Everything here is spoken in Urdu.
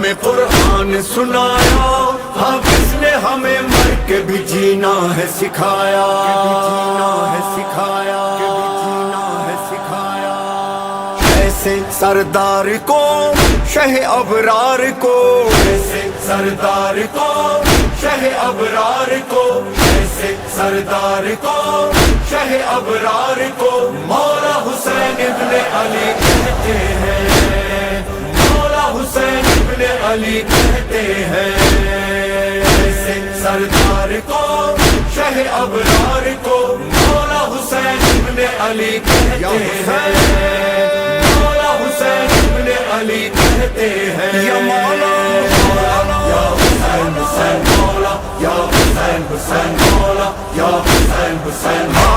ہمیں قرآن سنایا، حافظ نے ہمیں مر کے بھی جینا ہے سکھایا، ایسے سردار کو شہ ابرار کو، ایسے سردار کو شہ ابرار کو، ایسے سردار کو شہ ابرار کو مولا حسین ابن علی کہتے ہیں، مولا حسین ابن علی کہتے ہیں، ایسے سردار کو شہ ابرار کو مولا حسین ابن علی کہتے ہیں، مولا حسین ابن علی کہتے ہیں، یا مولا یا حسین حسین مولا، یا حسین حسین مولا، یا حسین حسین مولا۔